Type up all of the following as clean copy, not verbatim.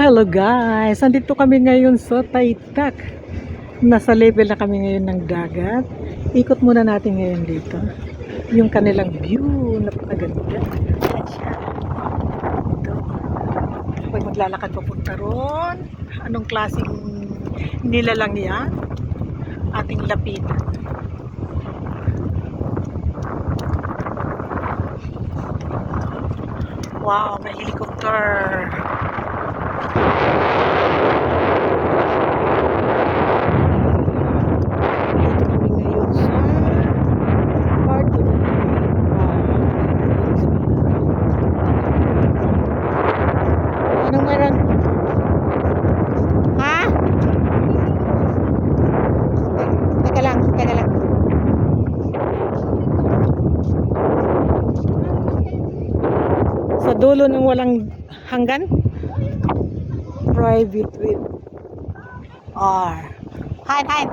Hello guys! Nandito kami ngayon sa Taytaq. Nasa level na kami ngayon ng dagat. Ikot muna natin ngayon dito. Yung kanilang view, napakaganda. Ayan siya. Ito. Pag maglalakad papunta ron, anong klaseng nilalang yan? Ating lapitan. Wow, may helicopter. Dito kami ngayon sa part of the anong meron? Ha? Teka lang, teka lang. Sa dulo ng walang hanggan? Private with R. Hein.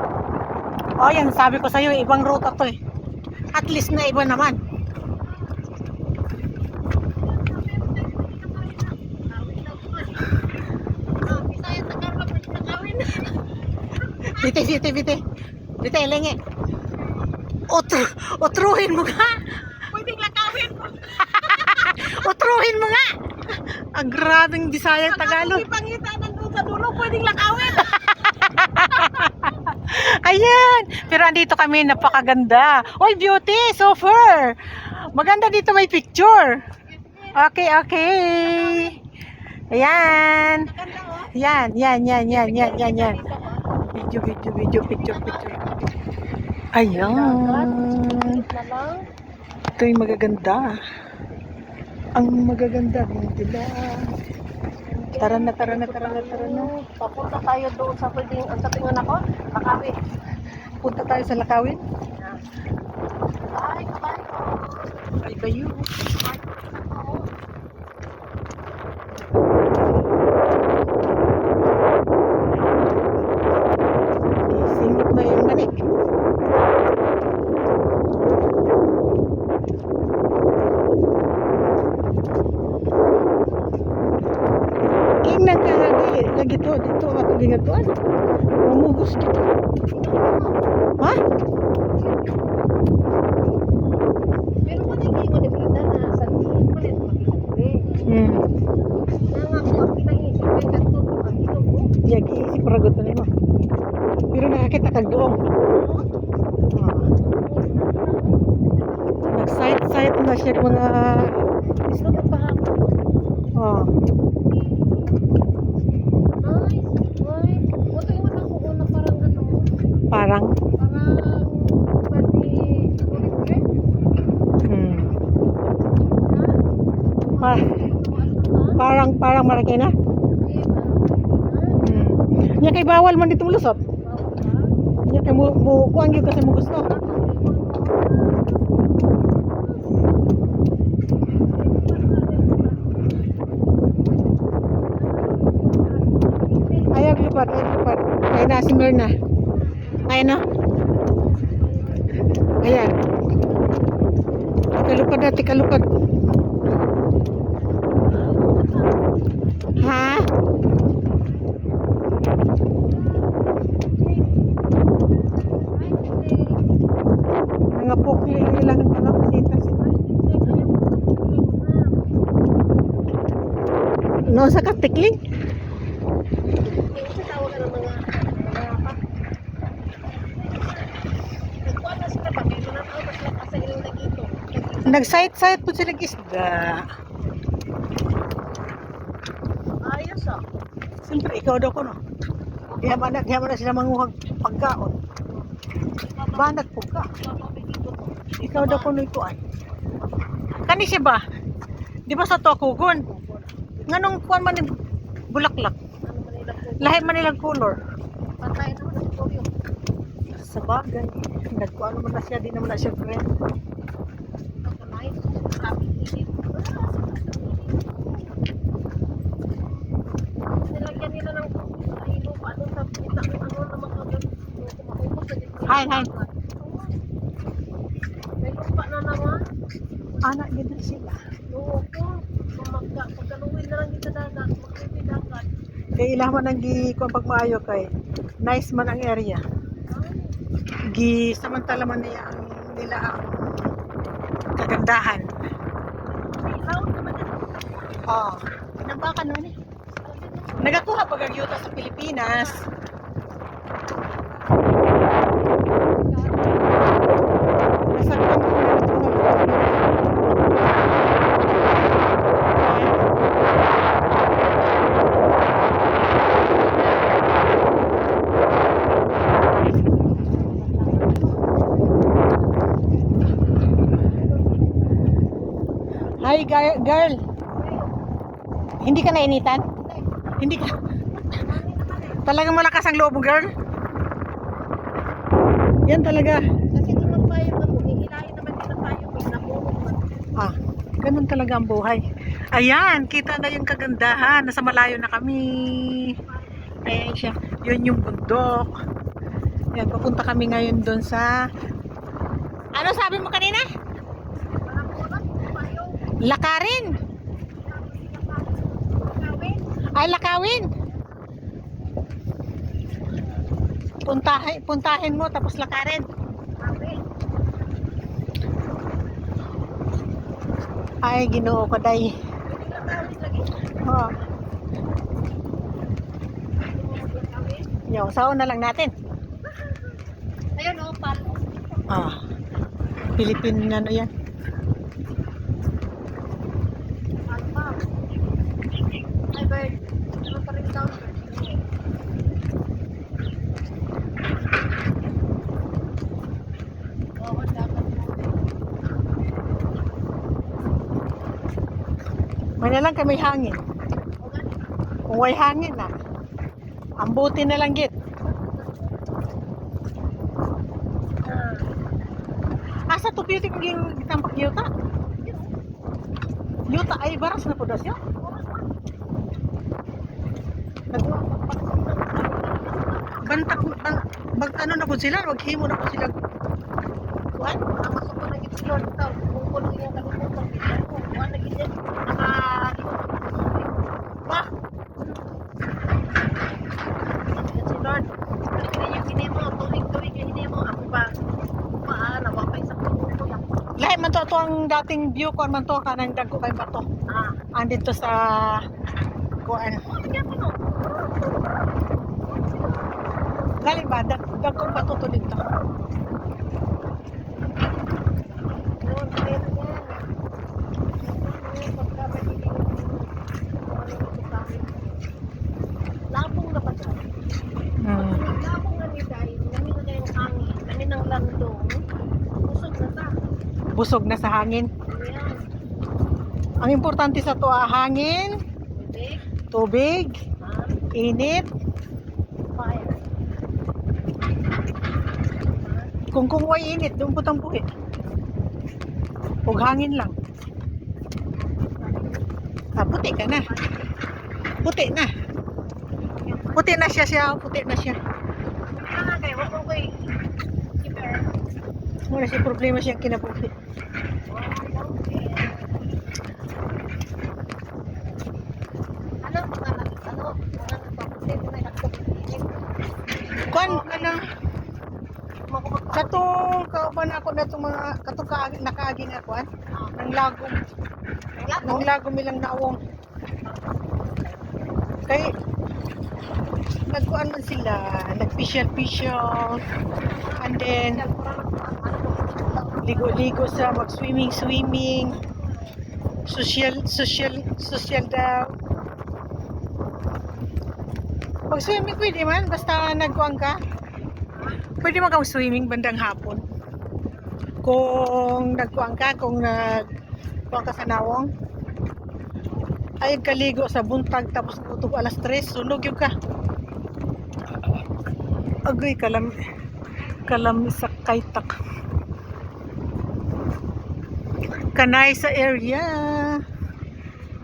Oh, yan. Sabi ko sa'yo, ibang ruta to eh. At least na iba naman. Bite. Bite, lengi. Utruhin mo nga. Pwedeng lakawin mo. Utruhin mo nga. Ang grabing Bisaya Tagalog. Ang pangita nandun sa dulo, pwedeng lakawin. Ayan. Pero andito kami, napakaganda. Oy, beauty, so far. Maganda dito, may picture. Okay. Ayan. Yan. Video, picture. Ayan. Ito yung magaganda. Ang magaganda ng dilag. Tara na. Papunta tayo doon sa pwedeng, ang sa tingin ako, lakawin. Punta tayo sa Lakawin. Ay, Ay, bayo. Singit na yung manik. Tingnan ka lagi to dito ako gingatuan. Mamugos dito. Ha? pero mo naging mo dipinda na sa tingin mo rin makikita. Nangako ang pinaisip kay kanto ang ito ko. Yagi si paragot na mo. Pero nakakita kag doong. Nag-site na siya mga Gusto mo pa ako. oh. Ay. Buto yung ako una parang ano. Parang Pati Oliver. parang malaki na. Nya kay bawal man ditong lusot. Nya kay mo kuan gyud kasi mo gusto. Ayaw lipat. Kaya na si Mirna. Ayan na. Ayan. Kalupad. Ha? Mga pukli lang ang mga pasitas. No, sa katikling. Nag-site po sila isda. Ayos ah. Siyempre, ikaw daw ko, no? Diha man na sila manguhag pagkaon. Banat po ka. Ikaw daw ko no ituan. Kani siya ba? Di ba sa Tuakugon? Nganong kuan man ni bulaklak? Lahi man nilang color. Patay naman ang tuyo. Sa bagay. Nagkuan naman na siya, di naman na siya friend. Pagkanain, sabi init. Nilagyan nila ng lupa doon sa kita ng ano na makagod. Kumahupos na dito. Hi. May lupa na naman. Anak din na sila. Oo po. Pagkaluwin na lang dito dagat. Magkipid dagat. Kay ilang man ang gi kung pagmaayo kay nice man ang area. Gi samantala man niya ang nila ang kagandahan. Oh, pinambakan naman eh. Nagakuha pag agyuta sa Pilipinas. Nasaktan ko na ito ng Hi girl. Hindi ka nainitan? Hindi ka. Talagang malakas ang loob mo, girl. Yan talaga. Kasi naman tayo hihilahin naman din tayo pag napuno. Ah, ganun talaga ang buhay. Ayan, kita na yung kagandahan. Nasa malayo na kami. Ayan siya. Yun yung bundok. Ayan, papunta kami ngayon doon sa... Ano sabi mo kanina? Lakarin. Ay, Lakawin. Puntahin mo tapos lakarin. Ay, Ginoo ko day. Oh. Yo, saon na lang natin. Ayun o, pal. Ah. Philippine ano yan? Alpa. Ay, bird. Ano pa rin down? Oo, dapat mo. May na lang kami hangin. Kung may hangin na. Ang buti na lang git. Asa to beauty kung yung tampak yuta? Yuta ay baras na po das yun. Bag ano na po sila? Maghimo na po sila. Kuan, ang masok ko nag-explore daw. Kung kuno yung kalimutan, kuan nag-explore. Ma, Si Lord, kaya yung hinimo, tuwing yung hinimo, ako ba, maala, wakay sa puno lang. lahi man to ang dating view ko man to kanang dagko kay bato. Andito sa kuan. Kaya mo no? Gali ba dagko bato to dito. Yun, kaya mo yan. Lapong na pa siya. Hmm. Lapong na ni Day, namin na yung hangin, namin ang landong, usog na ta. Busog na sa hangin. Ayan, Ang importante sa to hangin, bibig, tubig, init. fire. Kung way init, doon po tampuhi. Huwag hangin lang. Ah, puti ka na. Puti na. Puti na siya. Puti na siya. Kaya wag mo ko'y keeper. Wala siya problema siya kinabuhi. Ano, mga nagpapusin na nagpapusin. Kuan, ano, katong kauban ako na itong mga, katong nakaagi na kuan, ng lagom. Ng lagom ilang naong. Kay, nagkuan man sila, nag-pisyal, and then, ligo-ligo sa mag-swimming, social daw. Mag-swimming pwede man, basta nagkuhan ka. Pwede man kang swimming bandang hapon. Kung nagkuhan ka, kung nagkuhan ka sa nawong, ay kaligo sa buntag tapos utog alas 3, sunog yung ka. Agoy, kalam sa kaitak. Kanay sa area.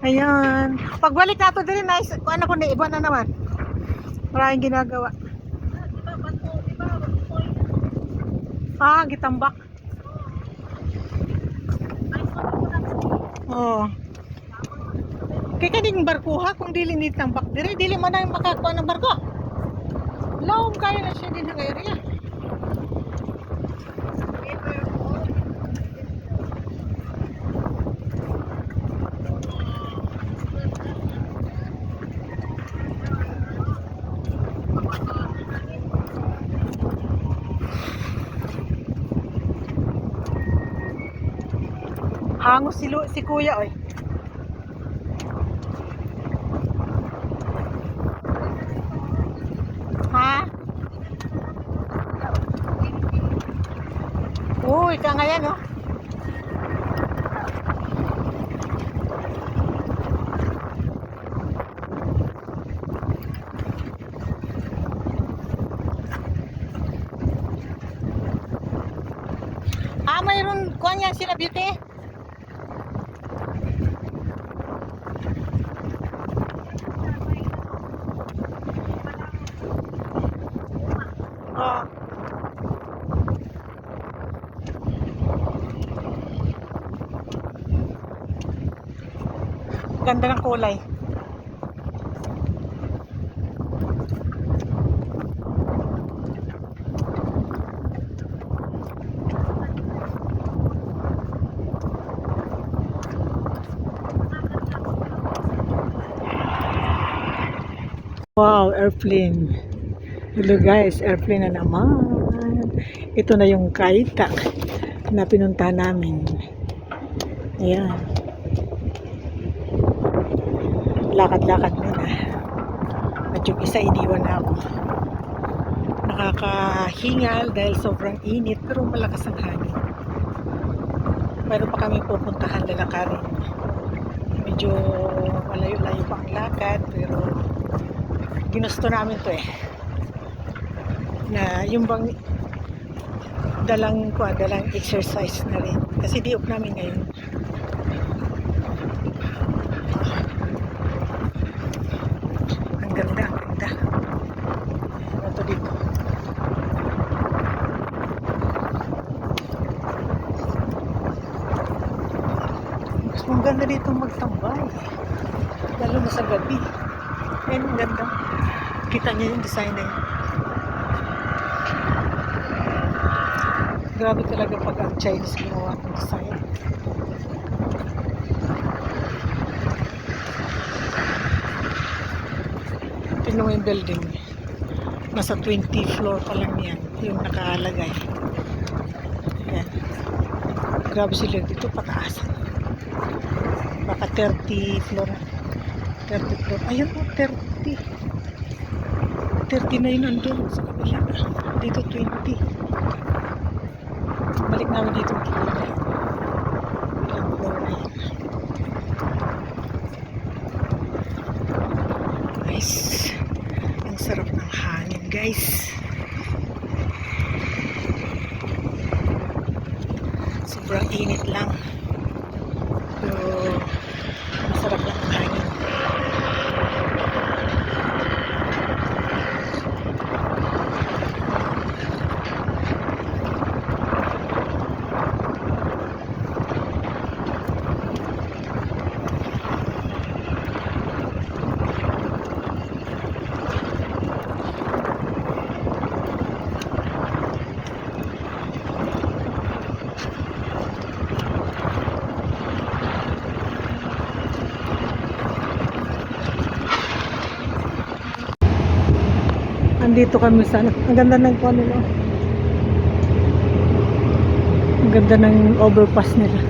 Ayan. Pagbalik nato din, nice. Kung ano ko na, iba na naman. Maraming ginagawa. Ah, gitambak. Oh. Kay kaning barko ha, kung dili ni tambak diri, dili man na makakuha ng barko. Lawom kaya na siya din ng area. Hangos si kuya oy. Ha? Uy, ka nga yan, oh. Mayroon kuha niyan sila beauty. Oh. Ganda ng kulay. Wow, airplane. Hello guys, airplane na naman. Ito na yung Kaitak na pinuntahan namin. Ayan. Lakad-lakad muna. At yung isa iniwan na ako. Nakakahingal dahil sobrang init pero malakas ang hangin. Mayroon pa kami pupuntahan, lalakarin. Medyo malayo-layo pa ang lakad pero ginusto namin to na yung bang dalang exercise na rin kasi di off namin ngayon. Ang ganda ano to dito, mas maganda dito magtambay lalo na sa gabi. Ayan, ang ganda. Kita niyo yung design na yun. Grabe talaga pag ang Chinese ginawa ng design. Tingnan mo yung building. Nasa 20 floor pa lang yan. Yung nakalagay. Ayan. Grabe sila dito pataas. Baka 30 floor. 30 floor. Ayun po, 30. 30 na yun nandun sa kabila. Dito 20. Balik namin dito. Ilang floor na yan. Nice. Ang sarap ng hangin guys. Sobrang init lang. Pero masarap lang ang hangin. Andito kami sa ang ganda ng kuha nila. Ang ganda ng overpass nila.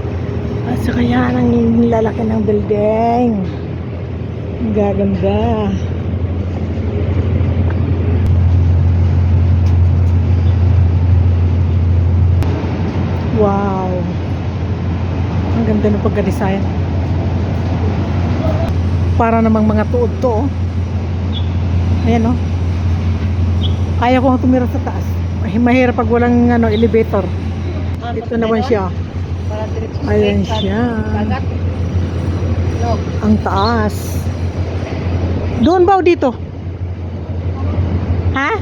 At saka yan ang lalaki ng building. Ang gaganda. Wow. Ang ganda ng pagka-design. Para namang mga tuod to, oh. Ayan, oh. Kaya ko tumira sa taas. Mahirap pag walang elevator. Ito naman siya. Ayan siya. Ang taas. Doon ba o dito? Ha?